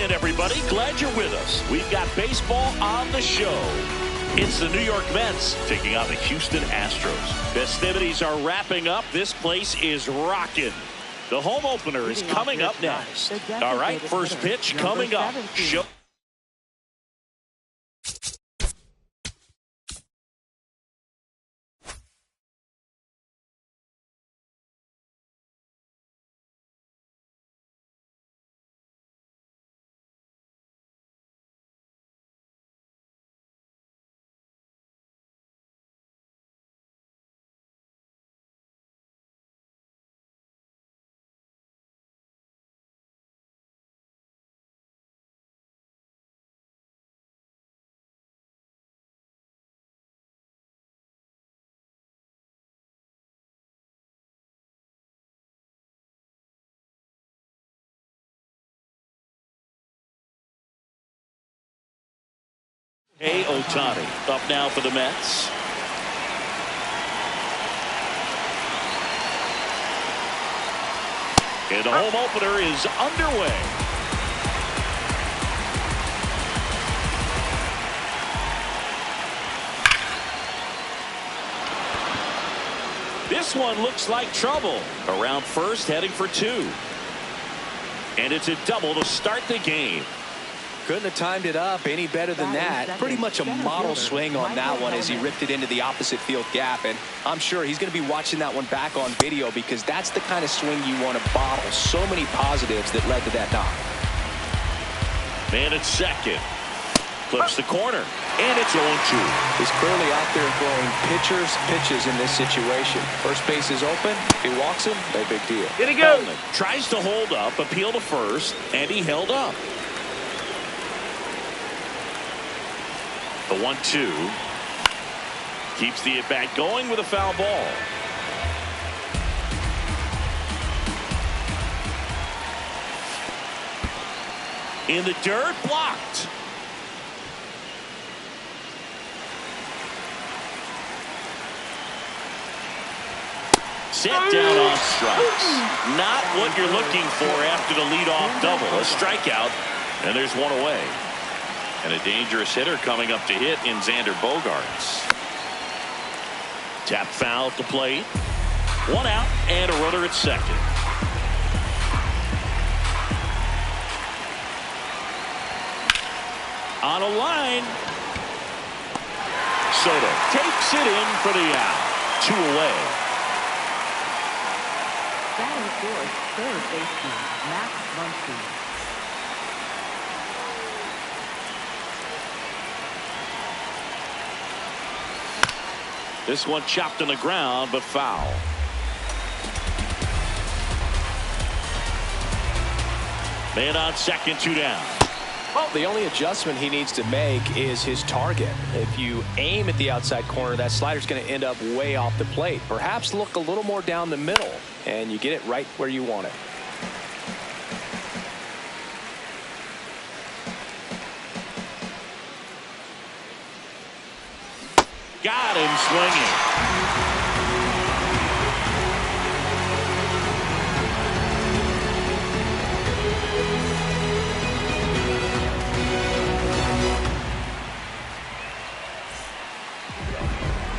in, everybody. Glad you're with us. We've got baseball on the show. It's the New York Mets taking on the Houston Astros. Festivities are wrapping up. This place is rocking. The home opener is coming up next. All right, first pitch coming up. Hey, Ohtani up now for the Mets. And the home opener is underway. This one looks like trouble. Around first, heading for two. And it's a double to start the game. Couldn't have timed it up any better than that. Pretty much a model swing on that one as he ripped it into the opposite field gap. And I'm sure he's going to be watching that one back on video because that's the kind of swing you want to bottle. So many positives that led to that knock. Man at second. Flips the corner. And it's 0-2. He's clearly out there throwing pitches in this situation. First base is open. If he walks him, no big deal. Here he goes. Tries to hold up, appeal to first, and he held up. The 1-2 keeps the at-bat going with a foul ball. In the dirt, blocked. Set down on strikes. Not what you're looking for after the leadoff double. A strikeout, and there's one away. And a dangerous hitter coming up to hit in Xander Bogaerts. Tap foul at the plate. One out and a runner at second. On a line. Soto takes it in for the out. Two away. Batting fourth, third baseman, Max Muncy. This one chopped on the ground, but foul. Man on second, two down. Well, the only adjustment he needs to make is his target. If you aim at the outside corner, that slider's going to end up way off the plate. Perhaps look a little more down the middle, and you get it right where you want it. Got him swinging.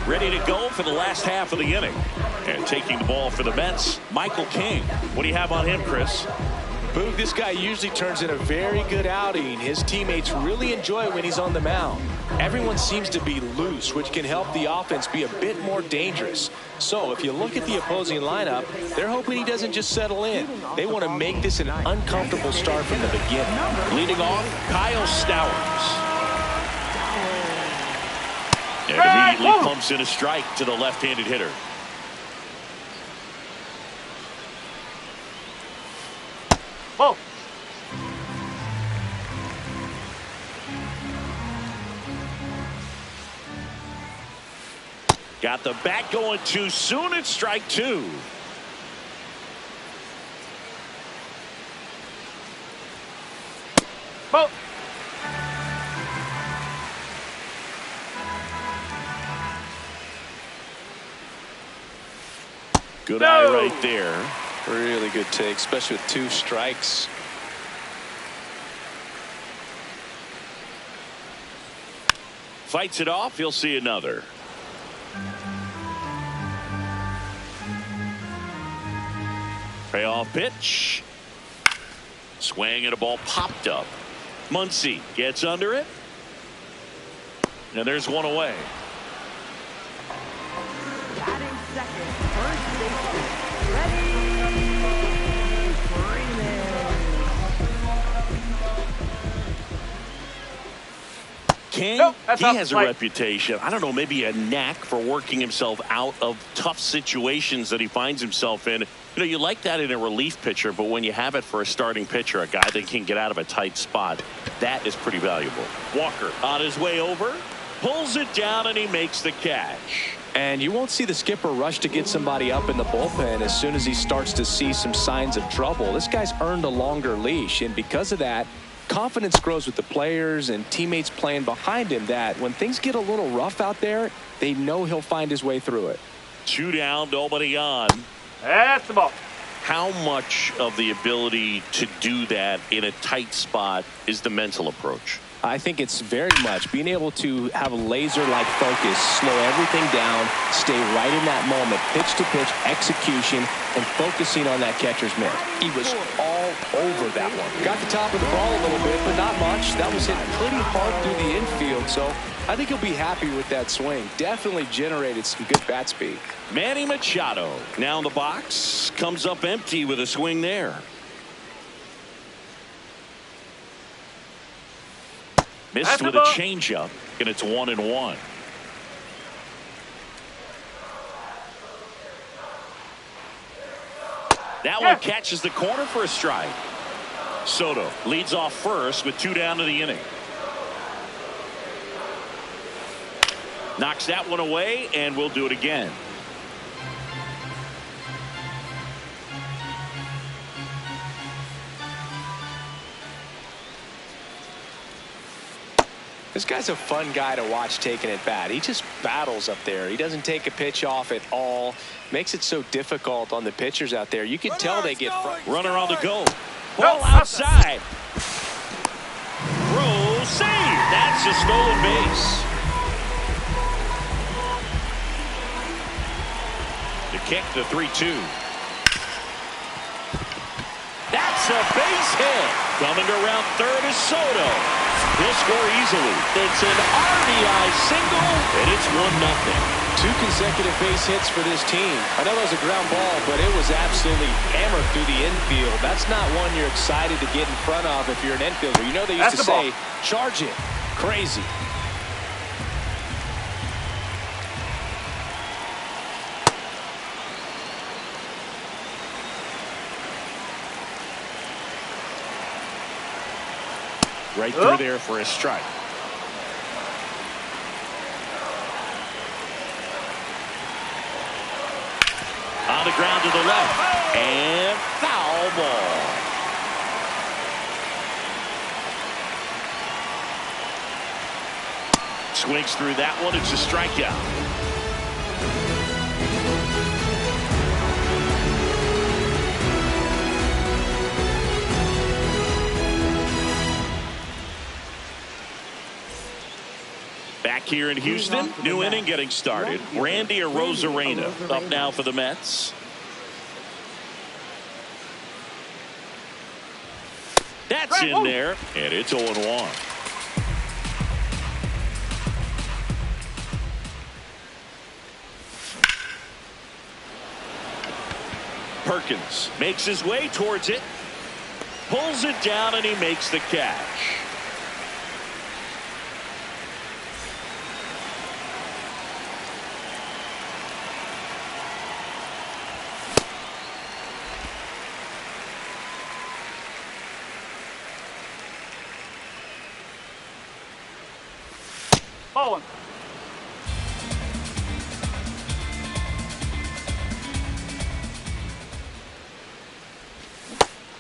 Ready to go for the last half of the inning. And taking the ball for the Mets, Michael King. What do you have on him, Chris? Boog, this guy usually turns in a very good outing. His teammates really enjoy when he's on the mound. Everyone seems to be loose, which can help the offense be a bit more dangerous. So if you look at the opposing lineup, they're hoping he doesn't just settle in. They want to make this an uncomfortable start from the beginning. Leading off, Kyle Stowers. And immediately pumps in a strike to the left-handed hitter. Whoa. Got the bat going too soon. It's strike two. Whoa. Good eye right there. Really good take, especially with two strikes. fights it off. He'll see another. Payoff pitch. Swing and a ball popped up. Muncy gets under it. And there's one away. Batting second, first baseman, Freddie Freeman. King, Nope, that's he up. has a Right. reputation, I don't know, maybe a knack for working himself out of tough situations that he finds himself in. You know, you like that in a relief pitcher, but when you have it for a starting pitcher, a guy that can get out of a tight spot, that is pretty valuable. Walker on his way over, pulls it down, and he makes the catch. And you won't see the skipper rush to get somebody up in the bullpen as soon as he starts to see some signs of trouble. This guy's earned a longer leash, and because of that, confidence grows with the players and teammates playing behind him, that when things get a little rough out there, they know he'll find his way through it. 2 down, nobody on. That's the ball. How much of the ability to do that in a tight spot is the mental approach? I think it's very much being able to have a laser-like focus, slow everything down, stay right in that moment, pitch-to-pitch execution, and focusing on that catcher's mitt. He was all over that one. Got the top of the ball a little bit, but not much. That was hit pretty hard through the infield, so I think he'll be happy with that swing. Definitely generated some good bat speed. Manny Machado now in the box, comes up empty with a swing there. Missed with a changeup, and it's 1-1. That one catches the corner for a strike. Soto leads off first with 2 down to the inning. Knocks that one away, and we'll do it again. This guy's a fun guy to watch taking at bat. He just battles up there. He doesn't take a pitch off at all. Makes it so difficult on the pitchers out there. You can tell they get front. Runner on the go. Ball outside. Throw, save. That's a stolen base. The kick, the 3-2. That's a base hit. Coming to round third is Soto. He'll score easily. It's an RBI single, and it's 1-0. 2 consecutive base hits for this team. I know that was a ground ball, but it was absolutely hammered through the infield. That's not one you're excited to get in front of if you're an infielder. You know they used to say, charge it. Crazy. Right through there for a strike. On the ground to the left. And foul ball. Swings through that one. It's a strikeout. Back here in Houston, new inning getting started. Randy Arozarena up now for the Mets. That's in there, and it's 0-1. Perkins makes his way towards it, pulls it down, and he makes the catch. Ball 1.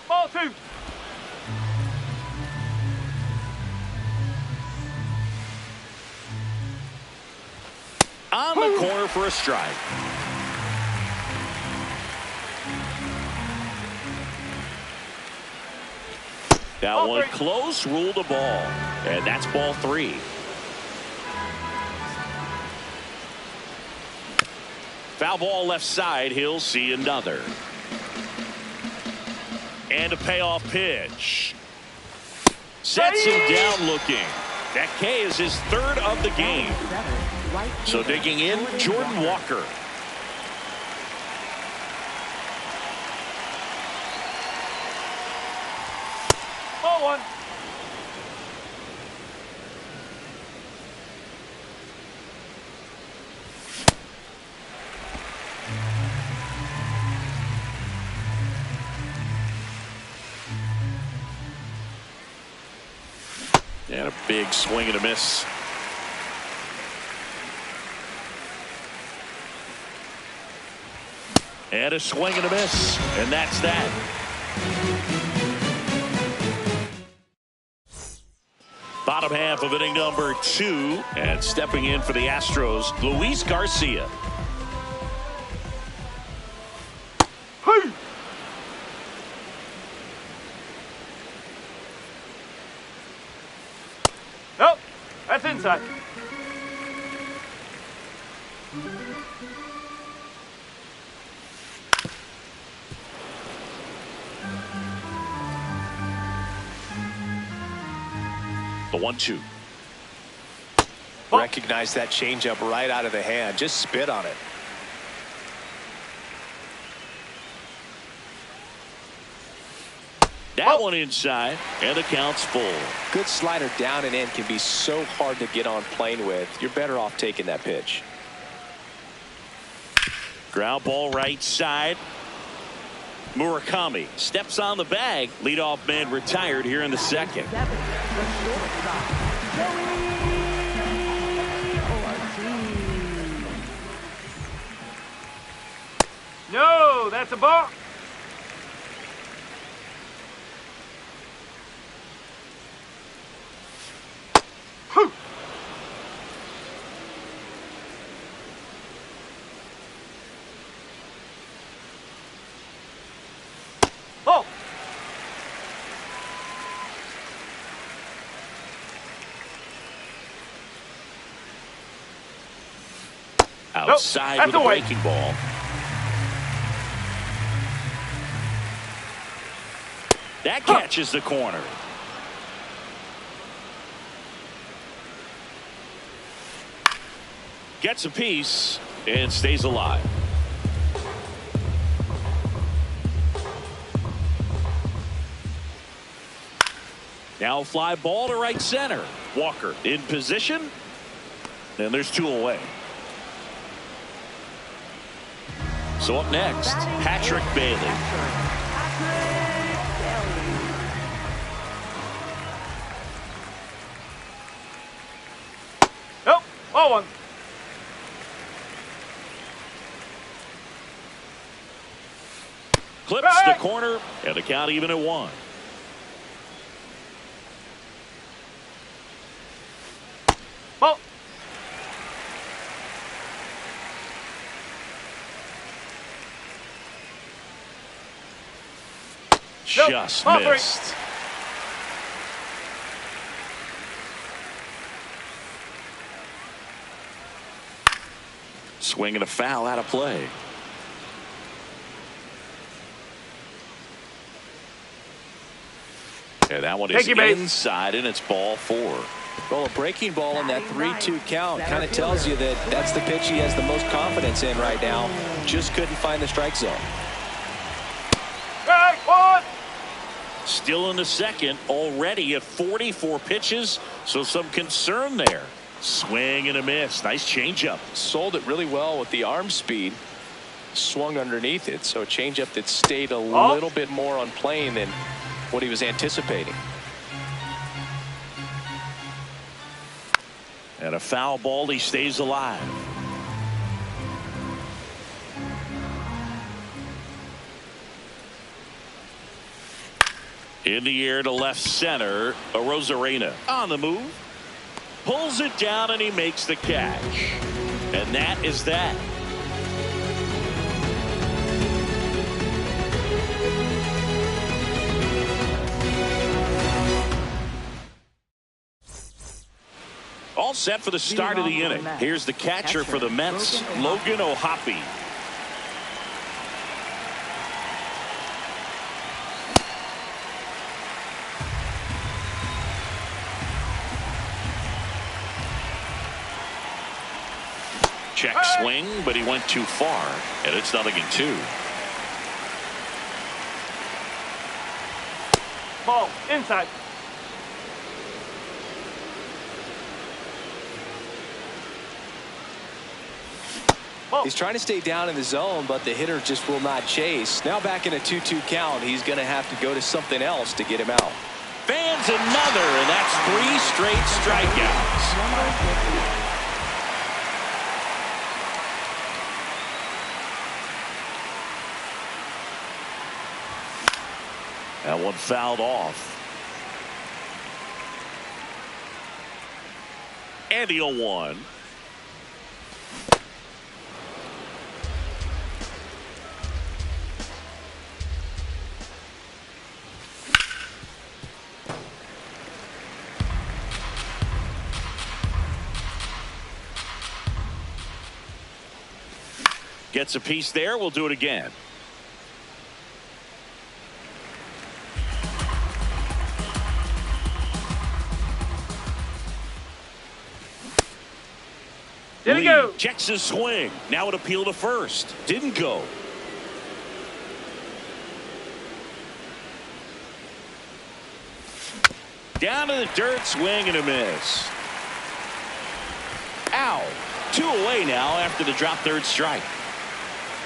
Ball 2. On the corner for a strike. That one close, ruled a ball. And that's ball 3. Foul ball left side. He'll see another. And a payoff pitch. Sets him down looking. That K is his third of the game. So digging in, Jordan Walker. Ball one. And a big swing and a miss. And a swing and a miss. And that's that. Bottom half of inning number 2. And stepping in for the Astros, Luis Garcia. Hey. Nope, that's inside. The 1-2. Recognize that changeup right out of the hand. Just spit on it. That one inside, and the count's full. Good slider down and in can be so hard to get on plane with. You're better off taking that pitch. Ground ball right side. Murakami steps on the bag. Leadoff man retired here in the second. No, that's a ball. Whew. Oh. Outside Nope, with a away. breaking ball. That catches the corner. Gets a piece and stays alive. Now a fly ball to right center. Walker in position. And there's 2 away. So up next, Patrick Bailey. Nope, ball one. Clips the corner, and the count even at 1. Ball. Just ball 3. missed. Swing and a foul out of play. And that one is inside, and it's ball 4. Well, a breaking ball in that 3-2 count kind of tells you that that's the pitch he has the most confidence in right now. Just couldn't find the strike zone. Strike one. Still in the second, already at 44 pitches, so some concern there. Swing and a miss. Nice changeup. Sold it really well with the arm speed. Swung underneath it, so a changeup that stayed a little bit more on plane than what he was anticipating. And a foul ball, he stays alive. In the air to left center, Arozarena on the move. Pulls it down and he makes the catch. And that is that. All set for the start of the inning. Here's the catcher for the Mets, Logan O'Hoppe. Check swing, but he went too far, and it's 0-2. Ball inside. He's trying to stay down in the zone, but the hitter just will not chase. Now back in a 2-2 count, he's going to have to go to something else to get him out. Fans another, and that's 3 straight strikeouts. That one fouled off. And the 0-1. Gets a piece there. We'll do it again. Did he go? Checks his swing. Now it appealed to first. Didn't go. Down to the dirt, swing and a miss. Ow. 2 away now after the drop third strike.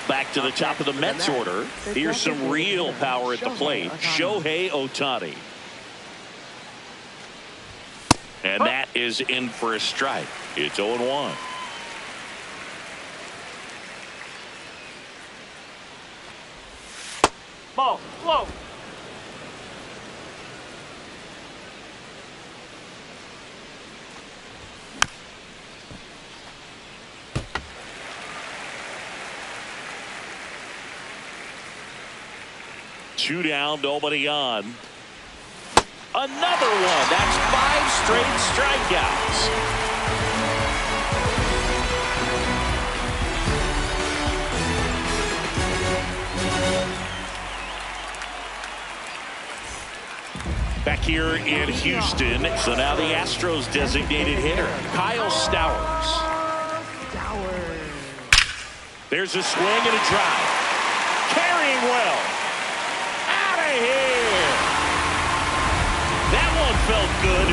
Back to the top of the Mets order. Here's some real power at the plate. Shohei Ohtani. And that is in for a strike. It's 0-1. Ball low. Two down, nobody on. Another one. That's 5 straight strikeouts. Back here in Houston, so now the Astros designated hitter, Kyle Stowers. There's a swing and a drive. Carrying well. Out of here. That one felt good.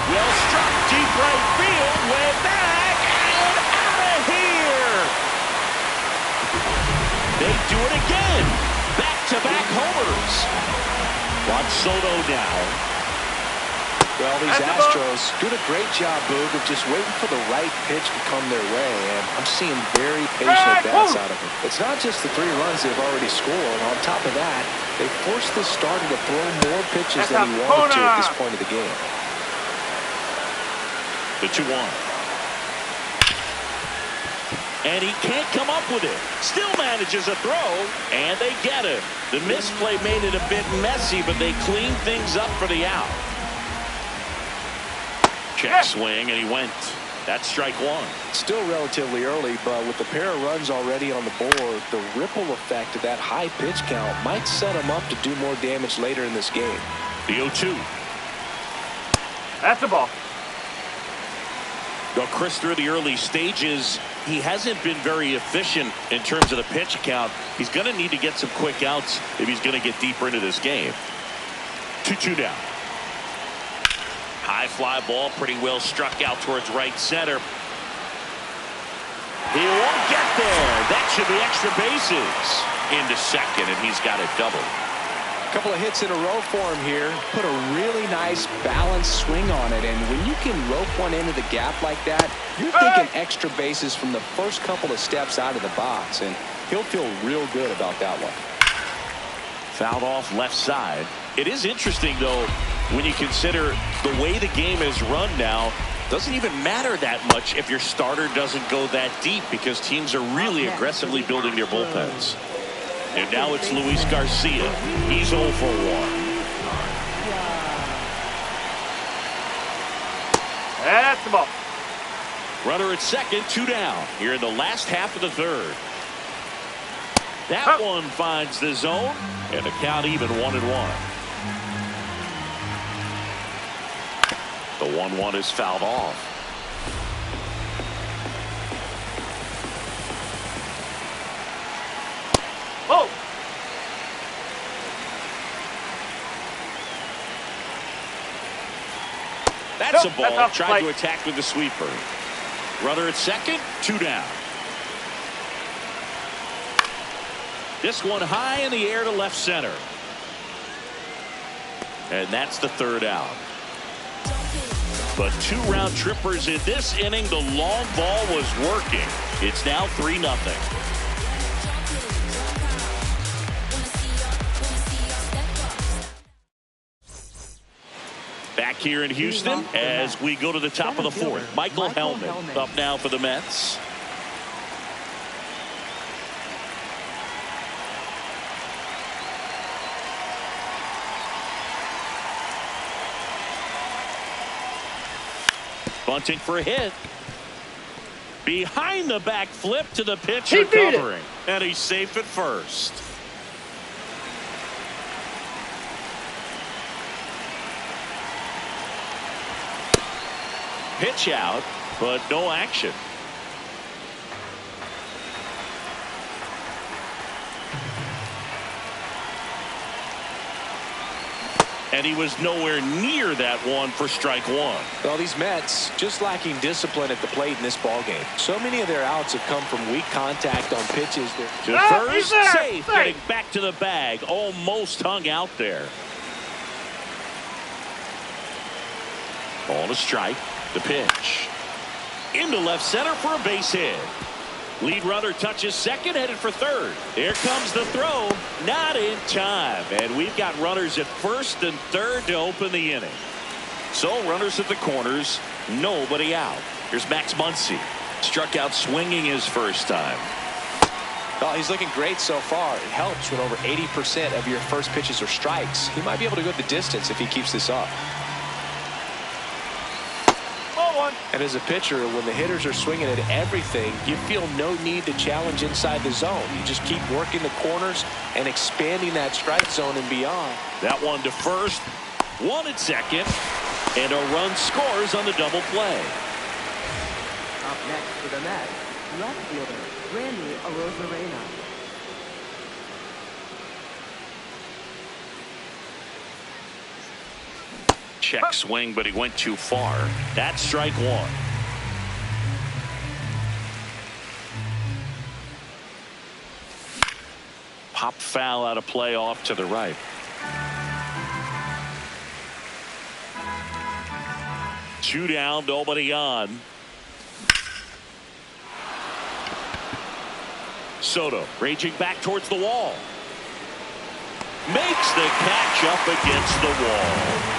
Well struck, deep right field, way back, and out of here. They do it again. Back-to-back homers. Juan Soto now. Well, these Astros do a great job, Boog, of just waiting for the right pitch to come their way, and I'm seeing very patient at-bats out of them. It's not just the 3 runs they've already scored. On top of that, they forced this starter to throw more pitches than he wanted to at this point of the game. The 2-1. And he can't come up with it. Still manages a throw, and they get him. The misplay made it a bit messy, but they cleaned things up for the out. Check swing, and he went. That's strike 1. Still relatively early, but with the pair of runs already on the board, the ripple effect of that high pitch count might set him up to do more damage later in this game. The 0-2. That's the ball. Well, Chris, through the early stages, he hasn't been very efficient in terms of the pitch count. He's going to need to get some quick outs if he's going to get deeper into this game. 2-2 down. High fly ball, pretty well struck out towards right center. He won't get there. That should be extra bases. Into second, and he's got it doubled. A couple of hits in a row for him here. Put a really nice balanced swing on it, and when you can rope one into the gap like that, you're thinking extra bases from the first couple of steps out of the box, and he'll feel real good about that one. Fouled off left side. It is interesting, though, when you consider the way the game is run now. Doesn't even matter that much if your starter doesn't go that deep, because teams are really aggressively building their bullpens. And now it's Luis Garcia. He's 0 for 1. That's the ball. Runner at second, 2 down. Here in the last half of the third. That one finds the zone, and the count even 1-1. 1-1 is fouled off. Oh! That's Nope, a ball. that's Tried to attack with the sweeper. Runner at second, 2 down. This one high in the air to left center. And that's the 3rd out. But 2 round trippers in this inning. The long ball was working. It's now 3-0. Back here in Houston as we go to the top of the 4th. Michael Hellman up now for the Mets. Bunting for a hit. Behind the back flip to the pitcher covering. And he's safe at first. Pitch out, but no action. And he was nowhere near that one for strike 1. Well, these Mets just lacking discipline at the plate in this ballgame. So many of their outs have come from weak contact on pitches. To first, safe, getting back to the bag. Almost hung out there. Ball to strike. The pitch. Into left center for a base hit. Lead runner touches second, headed for third. Here comes the throw. Not in time. And we've got runners at first and third to open the inning. So runners at the corners. Nobody out. Here's Max Muncy. Struck out swinging his first time. Well, he's looking great so far. It helps when over 80% of your first pitches are strikes. He might be able to go the distance if he keeps this up. And as a pitcher, when the hitters are swinging at everything, you feel no need to challenge inside the zone. You just keep working the corners and expanding that strike zone and beyond. That one to first, 1 at second, and a run scores on the double play. Up next for the Mets, left fielder Randy Arozarena. Check swing, but he went too far. That's strike 1. Pop foul out of play off to the right. Two down, nobody on. Soto raging back towards the wall. Makes the catch up against the wall.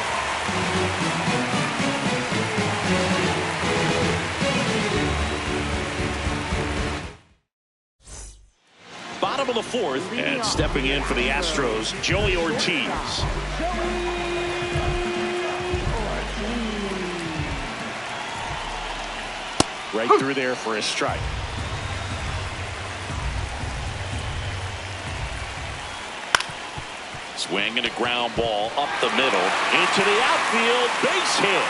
Bottom of the 4th, and stepping in for the Astros, Joey Ortiz. Right through there for a strike. Swing and a ground ball up the middle into the outfield, base hit.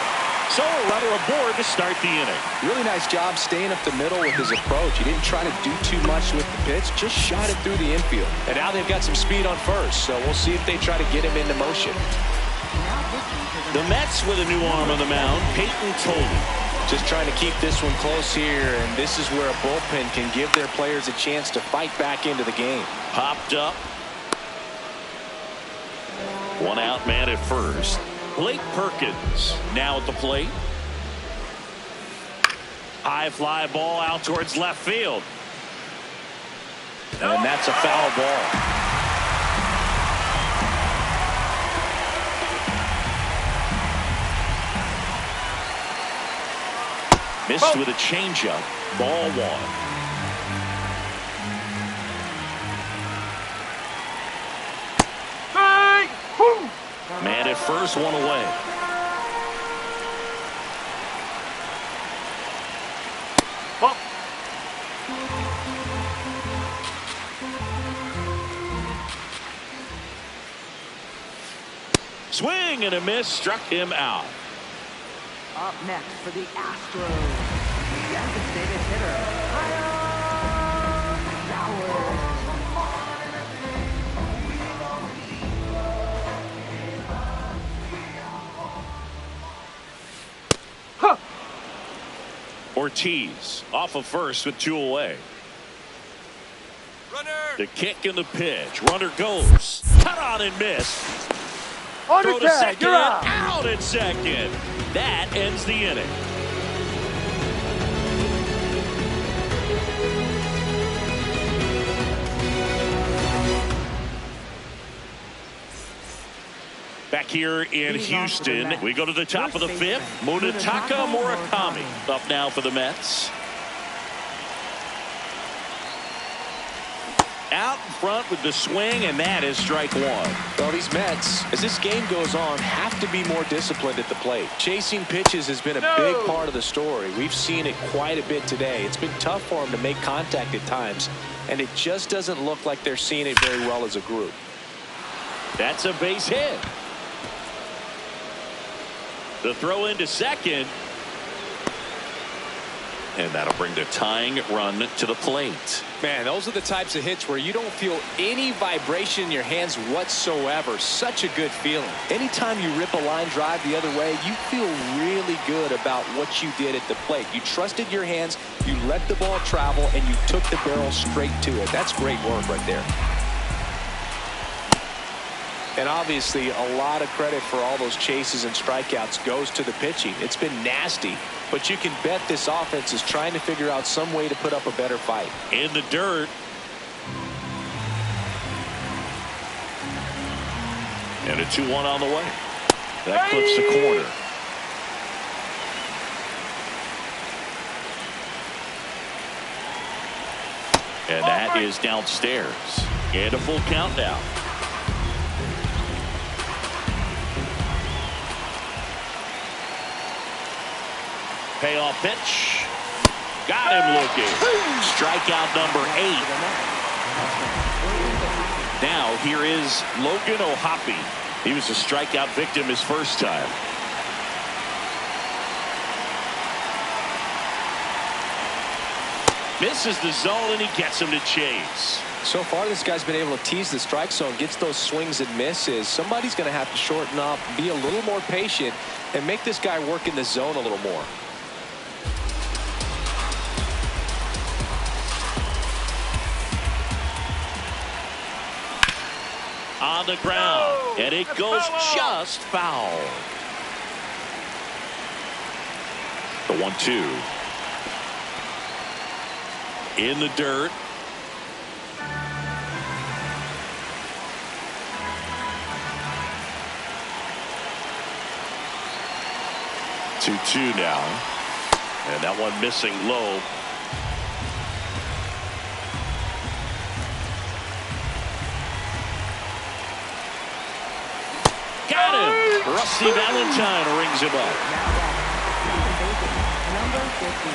So a runner aboard to start the inning. Really nice job staying up the middle with his approach. He didn't try to do too much with the pitch, just shot it through the infield. And now they've got some speed on first, so we'll see if they try to get him into motion. The Mets with a new arm on the mound, Peyton Toley. Just trying to keep this one close here, and this is where a bullpen can give their players a chance to fight back into the game. Popped up. 1 out, man at first. Blake Perkins now at the plate. High fly ball out towards left field. And that's a foul ball. Missed with a changeup. Ball 1. Man at first, 1 away. Ball. Swing and a miss, struck him out. Up next for the Astros, designated hitter, Kyle Stowers. Ortiz off of first with 2 away. Runner. The kick and the pitch. Runner goes. Cut on and missed. Throw to second. Out at second. That ends the inning. Back here in Houston, we go to the top of the 5th. Munetaka Murakami up now for the Mets. Out in front with the swing, and that is strike 1. Well, these Mets, as this game goes on, have to be more disciplined at the plate. Chasing pitches has been a big part of the story. We've seen it quite a bit today. It's been tough for them to make contact at times, and it just doesn't look like they're seeing it very well as a group. That's a base hit. The throw into second. And that'll bring the tying run to the plate. Man, those are the types of hits where you don't feel any vibration in your hands whatsoever. Such a good feeling. Anytime you rip a line drive the other way, you feel really good about what you did at the plate. You trusted your hands, you let the ball travel, and you took the barrel straight to it. That's great work right there. And obviously, a lot of credit for all those chases and strikeouts goes to the pitching. It's been nasty, but you can bet this offense is trying to figure out some way to put up a better fight. In the dirt. And a 2-1 on the way. That clips the corner. And that is downstairs. And a full countdown. Payoff pitch. Got him looking. Strikeout number 8. Now here is Logan O'Hoppe. He was a strikeout victim his first time. Misses the zone and he gets him to chase. So far this guy's been able to tease the strike zone, gets those swings and misses. Somebody's going to have to shorten up, be a little more patient, and make this guy work in the zone a little more. On the ground, and it goes just foul. The 1-2. In the dirt. Two now, and that one missing low. Got him. Rusty Valentine rings him up. Number 50.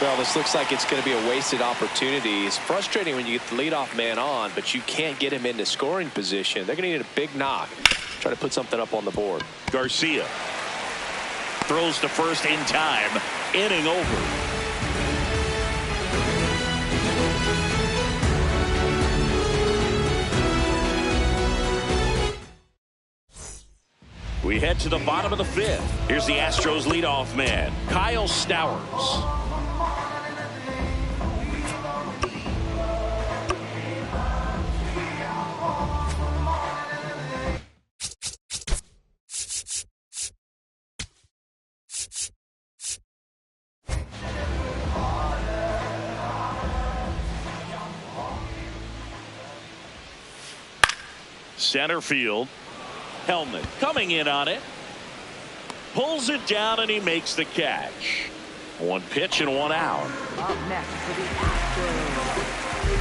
Well, this looks like it's going to be a wasted opportunity. It's frustrating when you get the leadoff man on, but you can't get him into scoring position. They're going to need a big knock. Try to put something up on the board. Garcia throws to first in time. Inning over. We head to the bottom of the 5th. Here's the Astros leadoff man, Kyle Stowers. Center field. Helmet coming in on it. Pulls it down and he makes the catch. One pitch and one out. Up next for the Astros,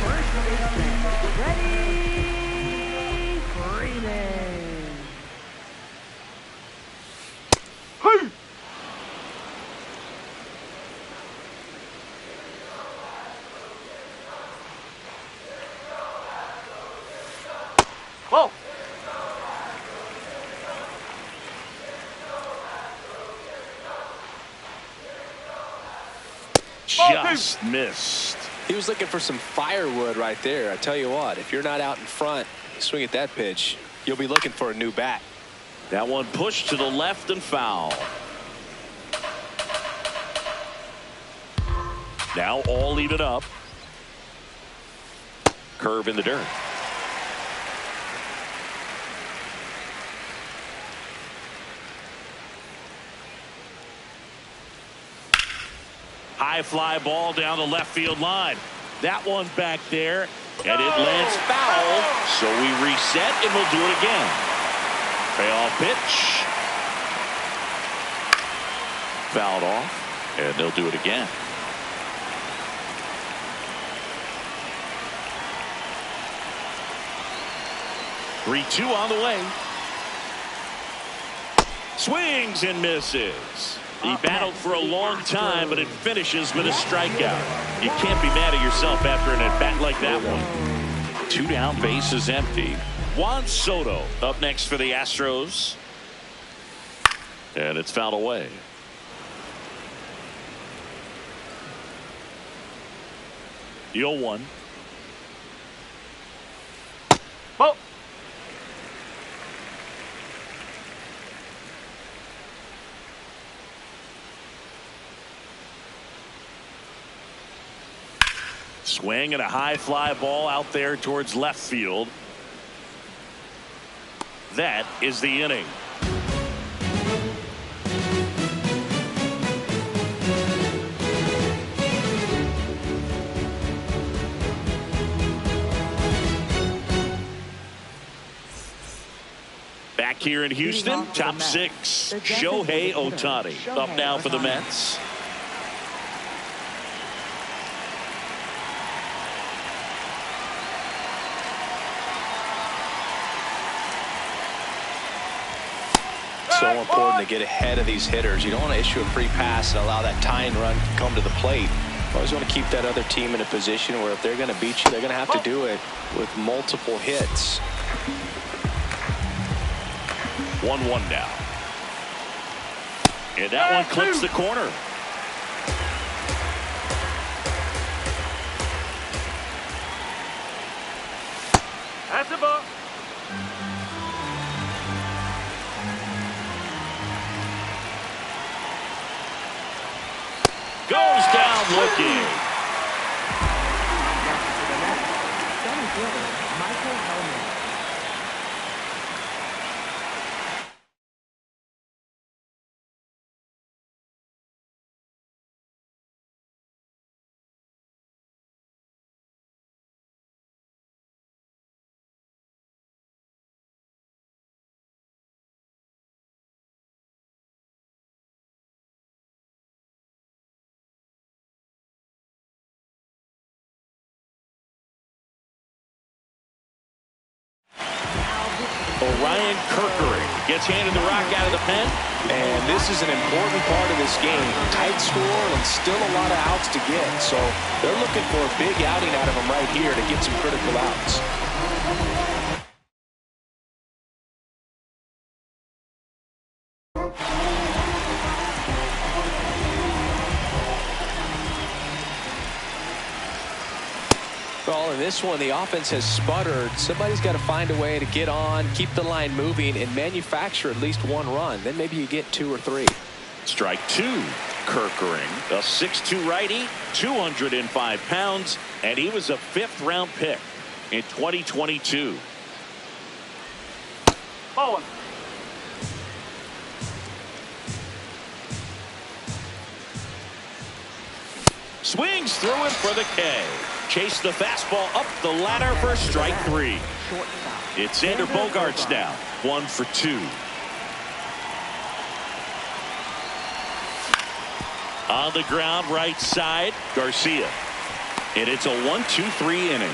first baseman, Freddie Freeman. Hey! just missed. He was looking for some firewood right there. I tell you what, if you're not out in front, swing at that pitch, you'll be looking for a new bat. That one pushed to the left and foul. Now all even up. Curve in the dirt. High fly ball down the left field line. That one back there, and it lands foul. So we reset, and we'll do it again. Payoff pitch. Fouled off, and they'll do it again. Three-two on the way. Swings and misses. He battled for a long time, but it finishes with a strikeout. You can't be mad at yourself after an at-bat like that one. 2 down, base is empty. Juan Soto up next for the Astros. And it's fouled away. The 0-1. Ball. Swing and a high fly ball out there towards left field. That is the inning. Back here in Houston, top 6, Shohei Ohtani up now for the Mets. So important to get ahead of these hitters. You don't want to issue a free pass and allow that tying run to come to the plate. You always want to keep that other team in a position where if they're going to beat you, they're going to have to do it with multiple hits. 1-1 now. And that one clips the corner. That's a ball. Goes down looking. Center fielder, Michael Hellman. Orion Kerkering gets handed the rock out of the pen. And this is an important part of this game. Tight score and still a lot of outs to get. So they're looking for a big outing out of them right here to get some critical outs. Well, in this one, the offense has sputtered. Somebody's got to find a way to get on, keep the line moving, and manufacture at least one run. Then maybe you get 2 or 3. Strike 2. Kerkering, a 6'2" righty, 205 pounds, and he was a 5th-round pick in 2022. Ball one. Swings through it for the K. Chase the fastball up the ladder for strike 3. It's Xander Bogaerts now, 1 for 2. On the ground, right side, Garcia. And it's a 1-2-3 inning.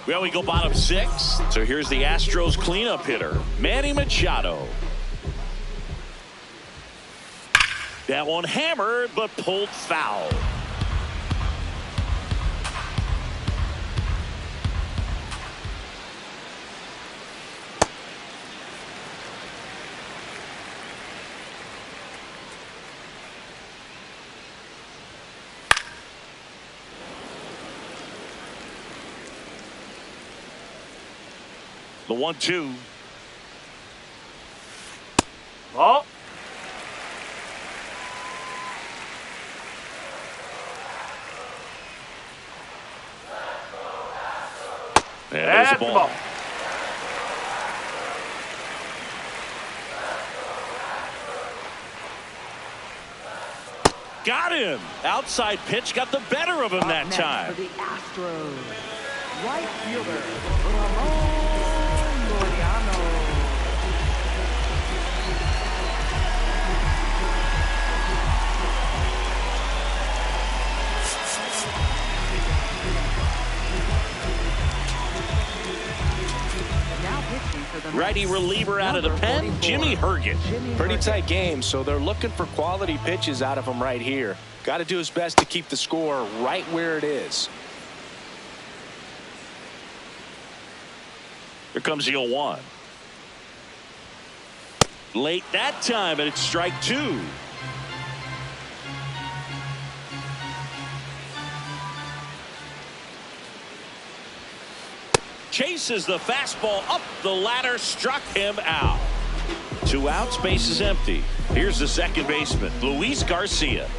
Well, we go bottom 6. So here's the Astros cleanup hitter, Manny Machado. That one hammered, but pulled foul. The 1-2. Ball. And there's the ball. Got him. Outside pitch got the better of him Up that next time. for the Astros, right fielder Ramon Laureano. Now pitching for the Righty Mets, reliever out of the number pen, 44, Jimmy Herget. Jimmy Pretty Herget. tight game, so they're looking for quality pitches out of him right here. Got to do his best to keep the score right where it is. Here comes the 0-1. Late that time, and it's strike 2. Chases the fastball up the ladder, struck him out. 2 outs, base is empty. Here's the second baseman, Luis Garcia.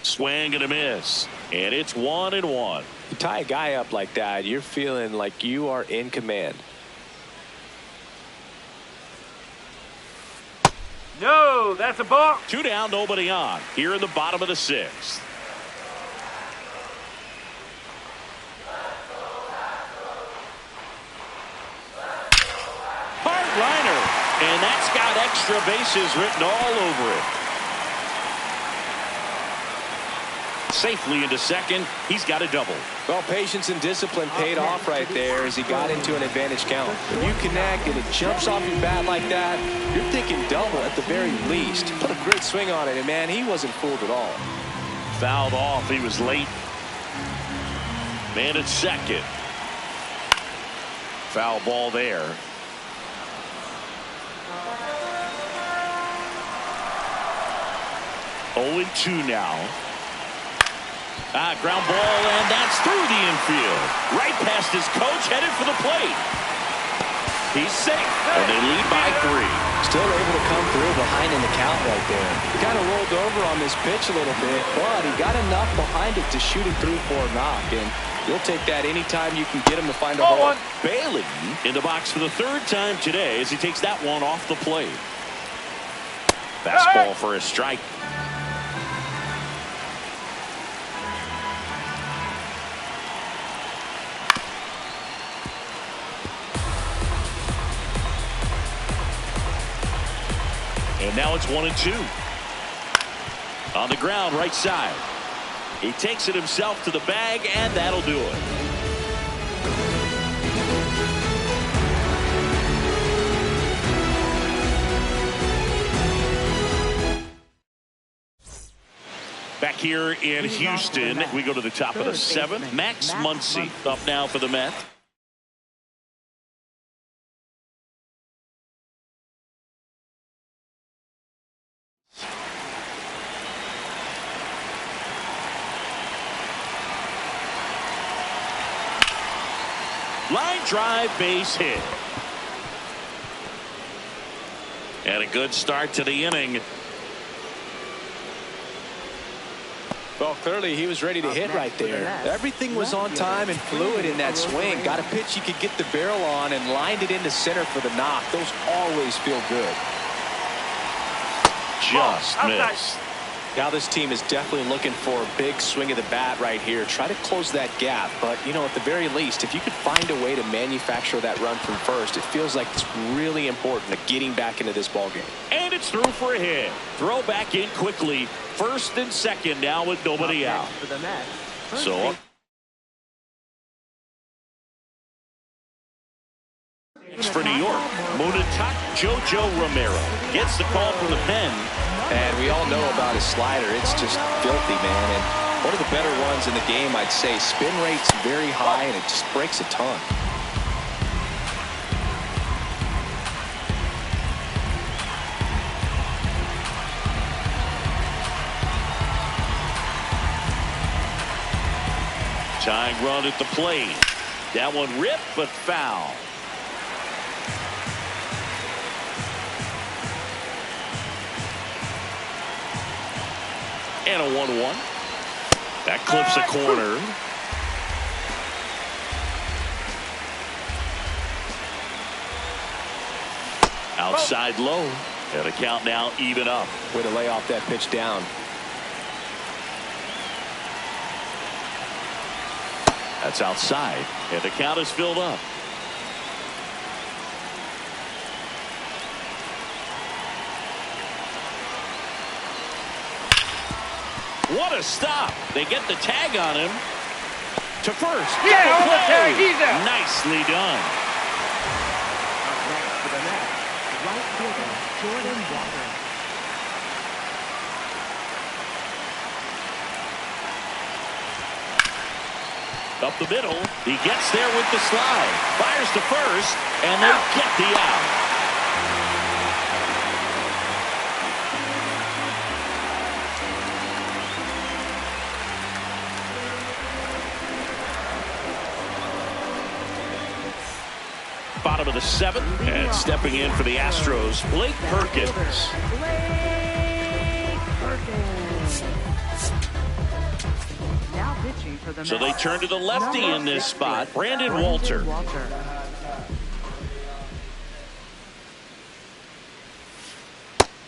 Swing and a miss, and it's 1-1. You tie a guy up like that, you're feeling like you are in command. No, that's a ball. 2 down, nobody on. Here in the bottom of the 6th. Hard liner, and that's got extra bases written all over it. Safely into second. He's got a double. Well, patience and discipline paid off right there as he got into an advantage count. When you connect and it jumps off your bat like that, you're thinking double at the very least. Put a great swing on it, and man, he wasn't fooled at all. Fouled off. He was late. Man at second. Foul ball there. Oh, 0-2 now. Ground ball, and that's through the infield. Right past his coach, headed for the plate. He's safe, and they lead by 3. Still able to come through behind in the count right there. He kind of rolled over on this pitch a little bit, but he got enough behind it to shoot it through for a knock, and you'll take that anytime you can get him to find a hole. Bailey in the box for the 3rd time today as he takes that one off the plate. Fastball for a strike. And now it's 1-2. On the ground, right side. He takes it himself to the bag, and that'll do it. Back here in Houston, we go to the top of the 7th. Max Muncy up now for the Mets. Line drive, base hit. And a good start to the inning. Well, clearly he was ready to hit right there. Everything was on time and fluid in that swing. Got a pitch he could get the barrel on and lined it into center for the knock. Those always feel good. Just missed. Now this team is definitely looking for a big swing of the bat right here. Try to close that gap. But, you know, at the very least, if you could find a way to manufacture that run from first, it feels like it's really important to getting back into this ballgame. And it's through for a hit. Throw back in quickly. 1st and 2nd now with nobody out. For the Mets, first So base- it's for New York. Munataka Jojo Romero gets the call from the pen. And we all know about his slider. It's just filthy, man. And one of the better ones in the game, I'd say. Spin rate's very high, and it just breaks a ton. Tying run at the plate. That one ripped, but foul. And a 1-1. That clips a corner. Outside low. And a count now even up. Way to lay off that pitch down. That's outside. And the count is filled up. What a stop. They get the tag on him. To first. Yeah, on the tag. He's out. Nicely done. Up next for the Mets, right fielder Jordan Walker. Up the middle. He gets there with the slide. Fires to first. And they get the out. Bottom of the 7th, and stepping in for the Astros, Blake Perkins. Now pitching for the So they Mets, turn to the lefty number in this 60, spot, Brandon Walter.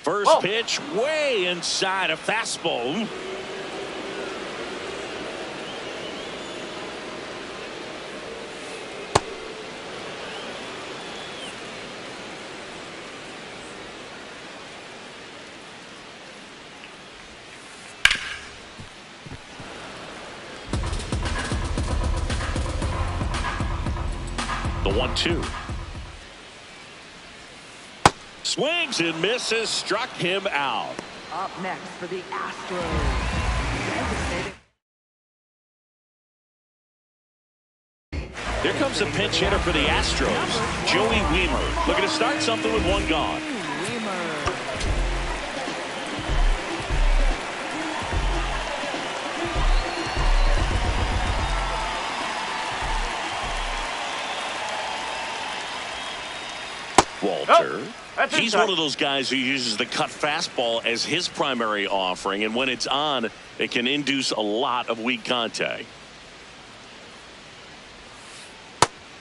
First pitch way inside a fastball. The 1-2. Swings and misses, struck him out. Up next for the Astros. There comes a pinch hitter for the Astros, Joey Wiemer. Looking to start something with one gone. Walter. He's one of those guys who uses the cut fastball as his primary offering, and when it's on, it can induce a lot of weak contact.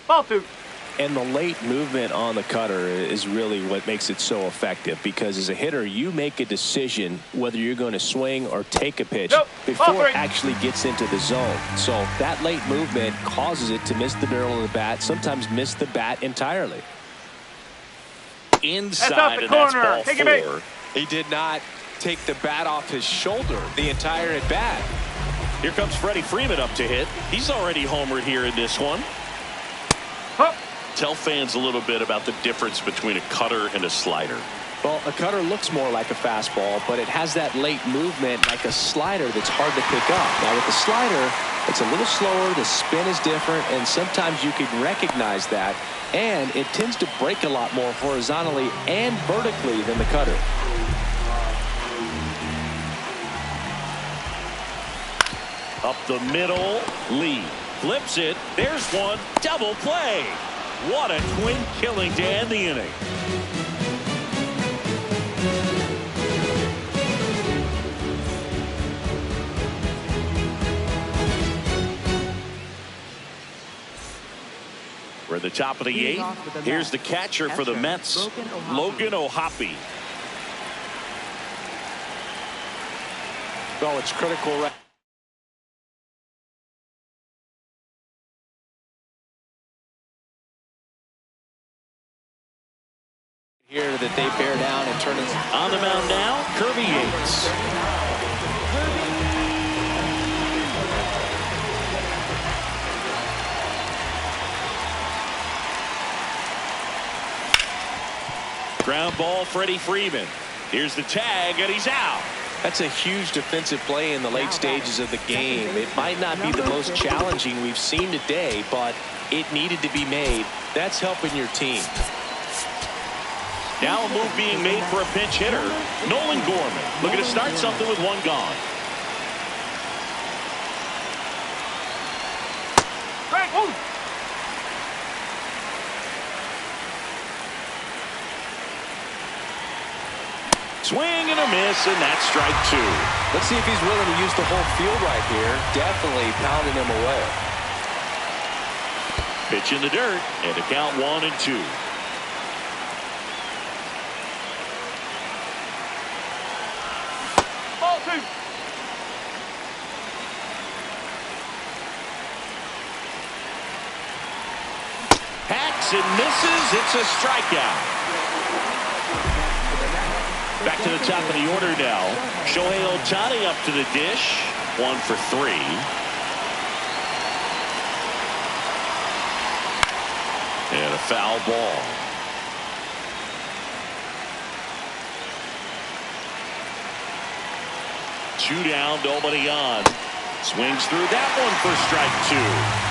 Ball 2. And the late movement on the cutter is really what makes it so effective, because as a hitter, you make a decision whether you're going to swing or take a pitch before it actually gets into the zone. So that late movement causes it to miss the barrel of the bat, sometimes miss the bat entirely. Inside, the and that's corner. ball Take it 4. He did not take the bat off his shoulder the entire at bat. Here comes Freddie Freeman up to hit. He's already homered here in this one. Tell fans a little bit about the difference between a cutter and a slider. Well, a cutter looks more like a fastball, but it has that late movement like a slider that's hard to pick up. Now with the slider, it's a little slower, the spin is different, and sometimes you can recognize that, and it tends to break a lot more horizontally and vertically than the cutter. Up the middle, Lee flips it. There's one. Double play. What a twin killing to end the inning. We're at the top of the 8th. Here's the catcher for the Mets, Logan O'Hoppe. Well, it's critical right here that they bear down and turn it on the mound now. Kirby Yates. Ground ball, Freddie Freeman. Here's the tag, and he's out. That's a huge defensive play in the late stages of the game. It might not be the most challenging we've seen today, but it needed to be made. That's helping your team. Now a move being made for a pinch hitter, Nolan Gorman, looking to start something with one gone. Swing and a miss, and that's strike two. Let's see if he's willing to use the whole field right here. Definitely pounding him away. Pitch in the dirt, and to count 1-2. Ball two. Hacks and misses. It's a strikeout. Back to the top of the order now. Shohei Ohtani up to the dish. 1 for 3. And a foul ball. Two down, nobody on. Swings through that one for strike two.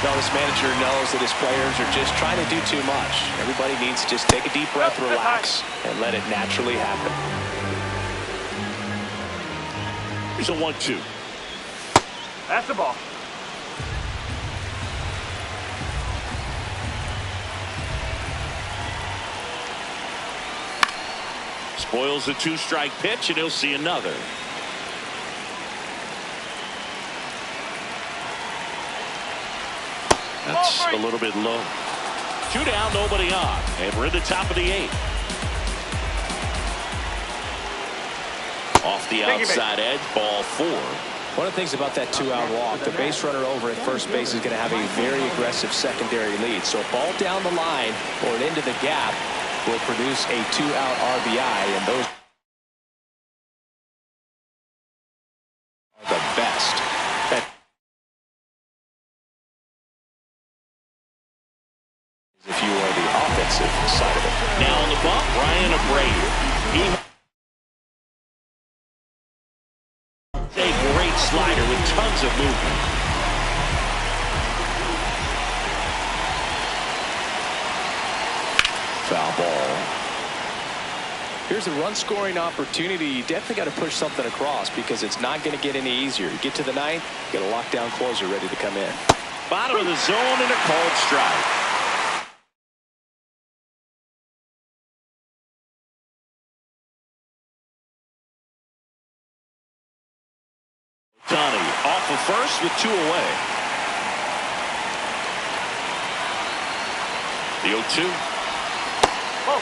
Now this manager knows that his players are just trying to do too much. Everybody needs to just take a deep breath, relax, and let it naturally happen. Here's a 1-2. That's the ball. Spoils the 2-strike pitch, and he'll see another. That's a little bit low. 2 down, nobody on. And we're at the top of the 8th. Off the outside edge, ball 4. One of the things about that 2-out walk, the base runner over at first base is going to have a very aggressive secondary lead. So a ball down the line or into the gap will produce a 2-out RBI, and those are the best. If you are the offensive side of it. Now on the bump, Ryan Abreu. He a great slider with tons of movement. Foul ball. Here's a run-scoring opportunity. You definitely got to push something across because it's not going to get any easier. You get to the 9th, get a lockdown closer ready to come in. Bottom of the zone and a called strike. Ohtani off of first with 2 away. The 0-2.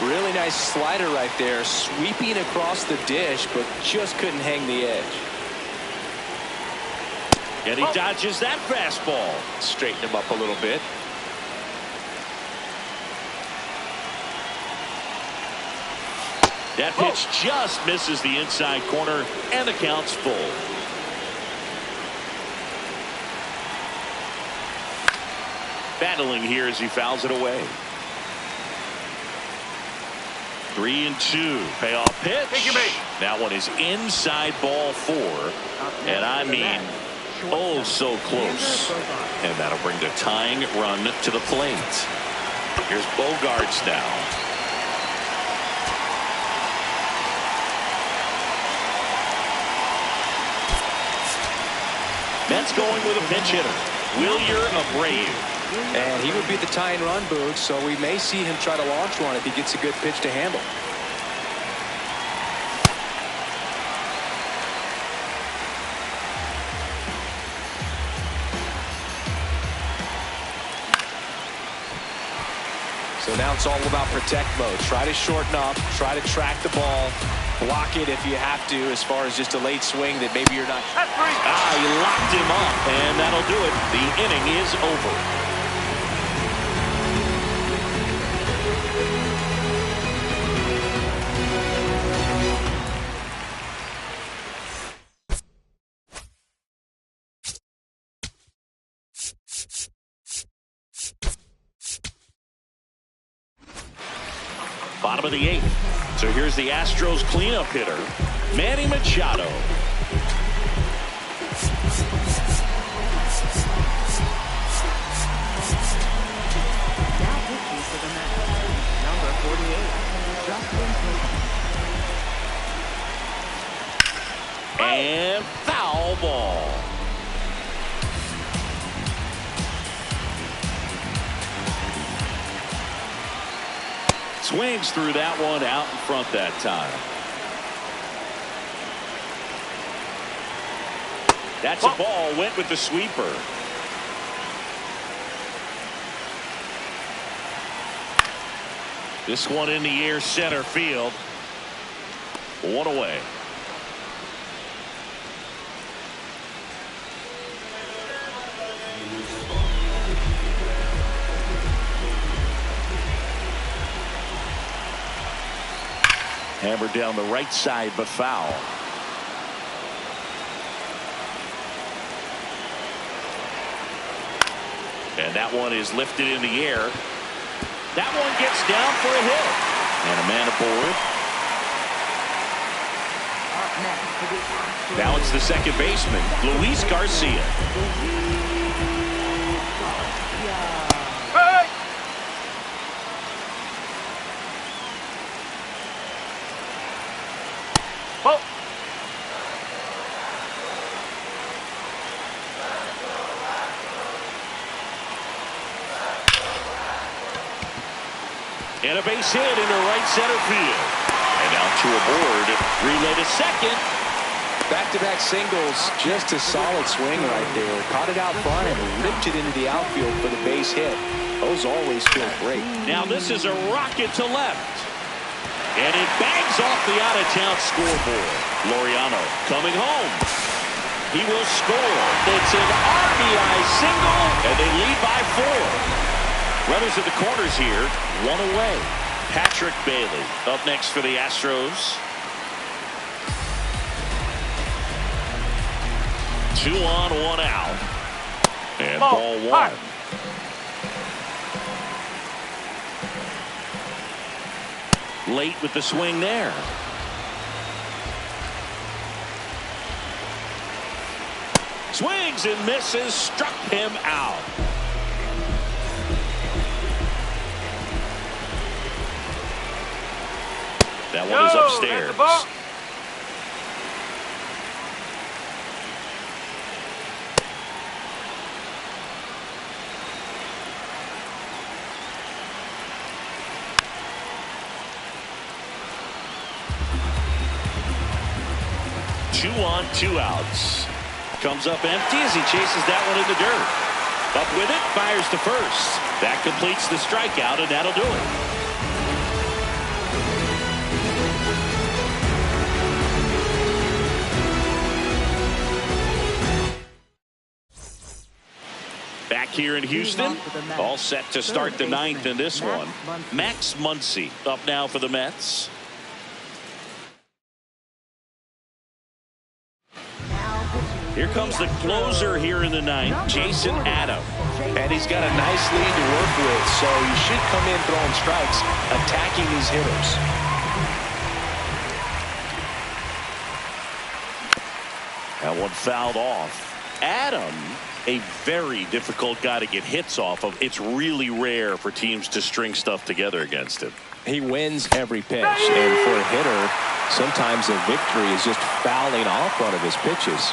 Really nice slider right there, sweeping across the dish, but just couldn't hang the edge. And he dodges that fastball. Straighten him up a little bit. That pitch just misses the inside corner, and the count's full. Battling here as he fouls it away. 3-2. Payoff pitch. That one is inside ball 4. And I mean, oh, so close. And that'll bring the tying run to the plate. Here's Bogaerts now. Mets going with a pinch hitter. Wilyer Abreu. And he would be the tying run, Boog, so we may see him try to launch one if he gets a good pitch to handle. So now it's all about protect mode. Try to shorten up, try to track the ball, block it if you have to, as far as just a late swing that maybe you're not. He locked him up, and that'll do it. The inning is over. Bottom of the 8th. So here's the Astros cleanup hitter, Manny Machado. Now pitching for the Mets, number 48, Justin Turner. And foul ball. Swings through that one out in front that time. That's a ball. Went with the sweeper. This one in the air, center field. One away. Hammered down the right side, but foul. And that one is lifted in the air. That one gets down for a hit. And a man aboard. Now it's the second baseman, Luis Garcia. And a base hit into right center field. And out to aboard. Relay to second. Back-to-back singles. Just a solid swing right there. Caught it out front and ripped it into the outfield for the base hit. Those always feel great. Now this is a rocket to left. And it bangs off the out-of-town scoreboard. Laureano coming home. He will score. It's an RBI single. And they lead by 4. Runners at the corners here, one away. Patrick Bailey up next for the Astros. 2 on, 1 out. And ball 1. Late with the swing there. Swings and misses, struck him out. That one is upstairs. Two on, 2 outs. Comes up empty as he chases that one in the dirt. Up with it, fires to first. That completes the strikeout, and that'll do it. Back here in Houston, all set to start the 9th in this one. Max Muncy up now for the Mets. Here comes the closer here in the 9th, Jason Adam. And he's got a nice lead to work with, so he should come in throwing strikes, attacking these hitters. That one fouled off. Adam, a very difficult guy to get hits off of. It's really rare for teams to string stuff together against him. He wins every pitch, and for a hitter, sometimes a victory is just fouling off one of his pitches.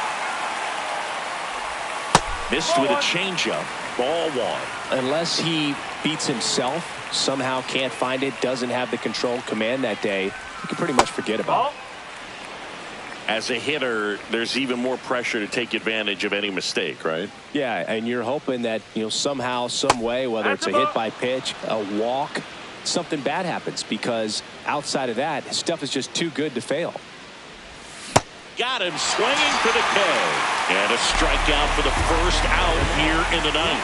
Missed with a changeup. Ball 1. Unless he beats himself, somehow can't find it, doesn't have the control command that day, you can pretty much forget about it. As a hitter, there's even more pressure to take advantage of any mistake, right? Yeah, and you're hoping that, somehow, some way, whether it's a hit by pitch, a walk, something bad happens, because outside of that, stuff is just too good to fail. Got him swinging for the K. And a strikeout for the first out here in the 9th.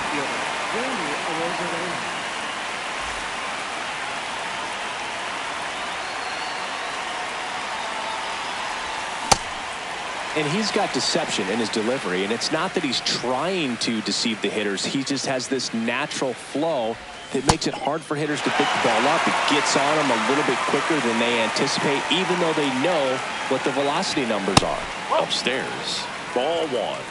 And he's got deception in his delivery, and it's not that he's trying to deceive the hitters. He just has this natural flow that makes it hard for hitters to pick the ball up. It gets on them a little bit quicker than they anticipate, even though they know what the velocity numbers are. Upstairs. Ball 1.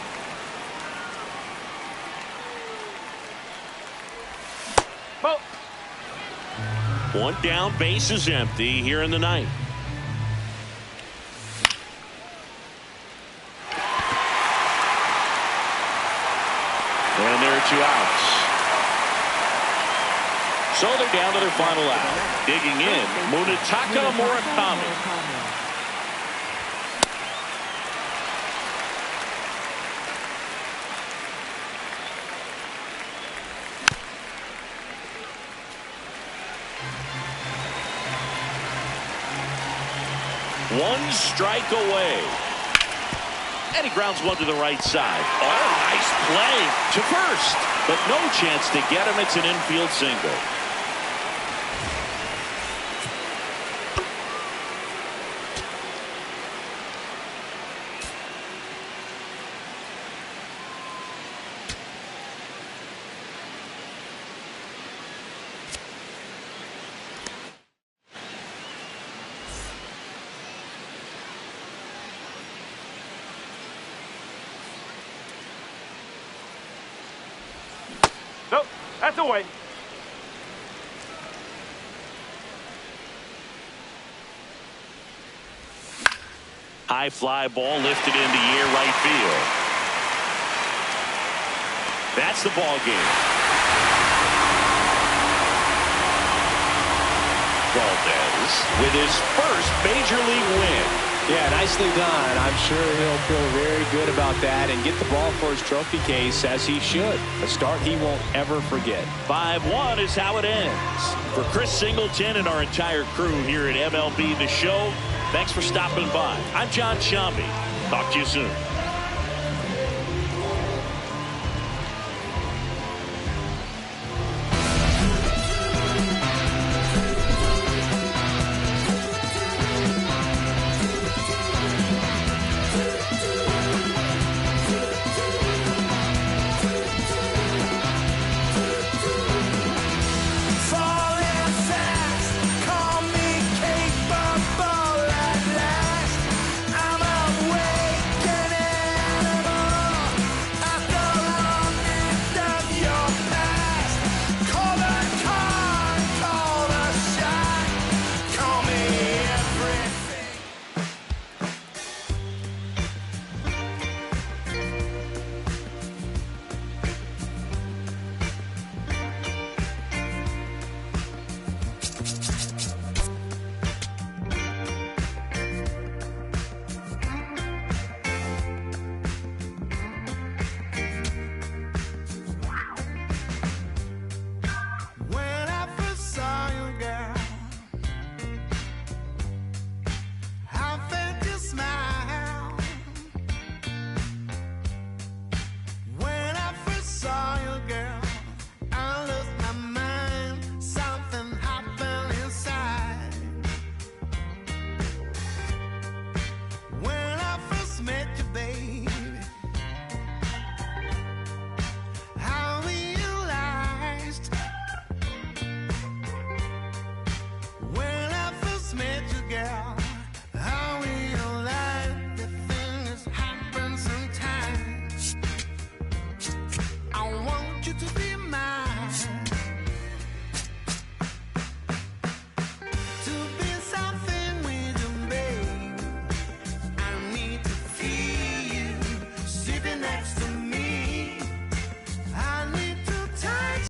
One down, base is empty here in the 9th. And there are 2 outs. So they're down to their final out. Digging in, Munetaka Murakami. One strike away. And he grounds one to the right side. Oh, nice play to first. But no chance to get him. It's an infield single. Nope, that's away. High fly ball lifted in the air right field. That's the ball game. Valdez with his first major league win. Yeah, nicely done. I'm sure he'll feel very good about that and get the ball for his trophy case, as he should. A start he won't ever forget. 5-1 is how it ends. For Chris Singleton and our entire crew here at MLB The Show, thanks for stopping by. I'm John Sciambi. Talk to you soon.